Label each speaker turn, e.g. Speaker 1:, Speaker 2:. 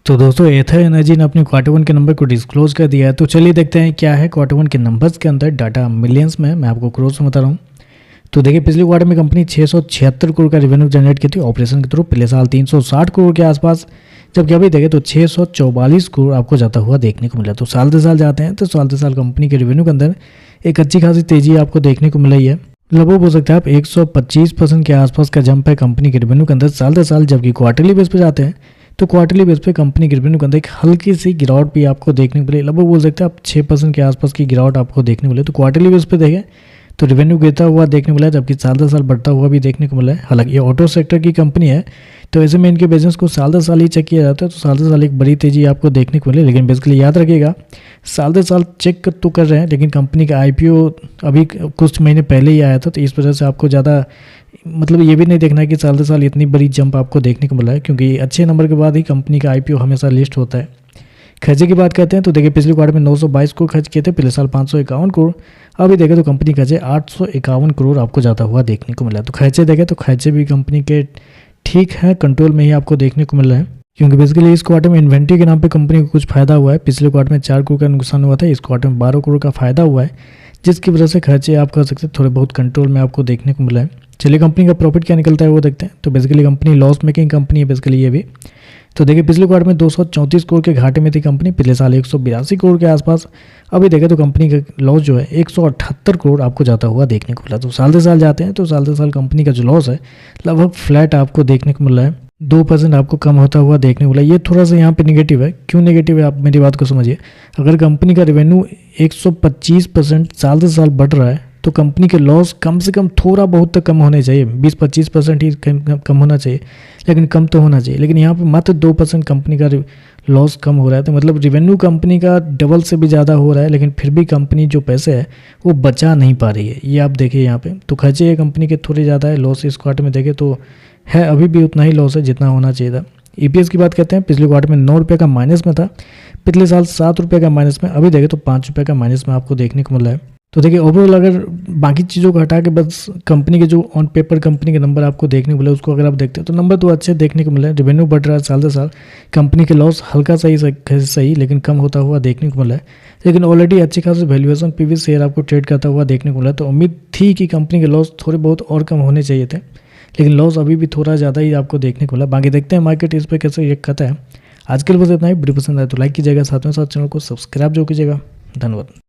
Speaker 1: तो दोस्तों एथर एनर्जी ने अपने क्वार्टर वन के नंबर को डिस्क्लोज कर दिया है। तो चलिए देखते हैं क्या है क्वार्टर वन के नंबर्स के अंदर। डाटा मिलियंस में, मैं आपको करोड़ में बता रहा हूँ। तो देखिए पिछले क्वार्टर में कंपनी 676 करोड़ का रेवेन्यू जनरेट की थी ऑपरेशन के थ्रू। पिछले साल 360 करोड़ के आसपास, जबकि अभी देखें तो 644 करोड़ आपको जाता हुआ देखने को मिला। तो साल दर साल जाते हैं तो साल दर साल कंपनी के रेवेन्यू के अंदर एक अच्छी खासी तेजी आपको देखने को मिल रही है। लगभग हो सकता है आप 125% के आसपास का जंप है कंपनी के रेवेन्यू के अंदर साल दर साल। जबकि क्वार्टरली बेस पे जाते हैं तो क्वार्टरली बेस पे कंपनी के रेवेन्यू के अंदर एक हल्की सी गिरावट भी आपको देखने को मिली। लगभग बोल सकते हैं आप 6% के आसपास की गिरावट आपको देखने को मिले। तो क्वार्टरली बेस पे देखें तो रेवेन्यू गिरता हुआ देखने को मिला है, जबकि साल दर साल बढ़ता हुआ भी देखने को मिला है। हालांकि ये ऑटो सेक्टर की कंपनी है तो ऐसे में इनके बिजनेस को साल दर साल ही चेक किया जाता है। तो साल दर साल एक बड़ी तेजी आपको देखने को मिले। लेकिन बेसिकली याद रखिएगा साल दर साल चेक तो कर रहे हैं, लेकिन कंपनी का आईपीओ अभी कुछ महीने पहले ही आया था। तो इस वजह से आपको ज़्यादा मतलब ये भी नहीं देखना है कि साल दर साल इतनी बड़ी जंप आपको देखने को मिला है, क्योंकि अच्छे नंबर के बाद ही कंपनी का आईपीओ हमेशा लिस्ट होता है। खर्चे की बात करते हैं तो देखिए पिछले क्वार्टर में 922 करोड़ खर्च किए थे, पिछले साल 551 करोड़। अभी देखें तो कंपनी खर्चे 851 करोड़ आपको जाता हुआ देखने को मिला। तो खर्चे देखें तो खर्चे भी कंपनी के ठीक है, कंट्रोल में ही आपको देखने को मिल रहा है, क्योंकि बेसिकली इस क्वार्टर में इन्वेंट्री के नाम पे कंपनी को कुछ फायदा हुआ है। पिछले क्वार्टर में 4 करोड़ का नुकसान हुआ था, इस क्वार्टर में 12 करोड़ का फायदा हुआ है, जिसकी वजह से खर्चे आप कह सकते हैं थोड़े बहुत कंट्रोल में आपको देखने को मिला है। चलिए कंपनी का प्रॉफिट क्या निकलता है वो देखते हैं। तो basically company loss making company है बेसिकली ये भी। तो देखिए पिछले क्वार्टर में 234 करोड़ के घाटे में थी कंपनी, पिछले साल 182 करोड़ के आसपास। अभी देखें तो कंपनी का लॉस जो है 178 करोड़ आपको जाता हुआ देखने को मिला। तो साल दर साल जाते हैं तो साल दर साल कंपनी का जो लॉस है लगभग फ्लैट आपको देखने को मिल रहा है, 2% आपको कम होता हुआ देखने को मिला। ये थोड़ा सा यहाँ पे नेगेटिव है। क्यों नेगेटिव है आप मेरी बात को समझिए। अगर कंपनी का रेवेन्यू 125% साल दर साल बढ़ रहा है तो कंपनी के लॉस कम से कम थोड़ा बहुत तो कम होने चाहिए, 20-25% ही कम होना चाहिए, लेकिन कम तो होना चाहिए। लेकिन यहाँ पे मात्र 2% कंपनी का लॉस कम हो रहा है। तो मतलब रेवेन्यू कंपनी का डबल से भी ज़्यादा हो रहा है, लेकिन फिर भी कंपनी जो पैसे है वो बचा नहीं पा रही है। ये आप देखिए यहाँ पे तो खर्चे कंपनी के थोड़े ज़्यादा है। लॉस इस क्वार्टर में देखें तो है अभी भी उतना ही लॉस है जितना होना चाहिए था। ईपीएस की बात करते हैं, पिछले क्वार्टर में 9 रुपये का माइनस में था, पिछले साल 7 रुपये का माइनस में। अभी देखें तो 5 रुपये का माइनस में आपको देखने को मिला है। तो देखिए ओवरऑल अगर बाकी चीज़ों को हटा के बस कंपनी के जो ऑन पेपर कंपनी के नंबर आपको देखने को मिले उसको अगर आप देखते हैं तो नंबर तो अच्छे देखने को मिले। रेवेन्यू बढ़ रहा है साल दर साल, कंपनी के लॉस हल्का सही लेकिन कम होता हुआ देखने को मिला है। लेकिन ऑलरेडी अच्छी खासी वैल्यूएशन पीवी शेयर आपको ट्रेड करता हुआ देखने को मिला। तो उम्मीद थी कि कंपनी के लॉस थोड़े बहुत और कम होने चाहिए थे, लेकिन लॉस अभी भी थोड़ा ज़्यादा ही आपको देखने को मिला। बाकी देखते हैं मार्केट इस पर कैसे रिएक्ट करता है। आज के लिए बस इतना ही। वीडियो पसंद आए तो लाइक कीजिएगा, साथ में साथ चैनल को सब्सक्राइब जो कीजिएगा। धन्यवाद।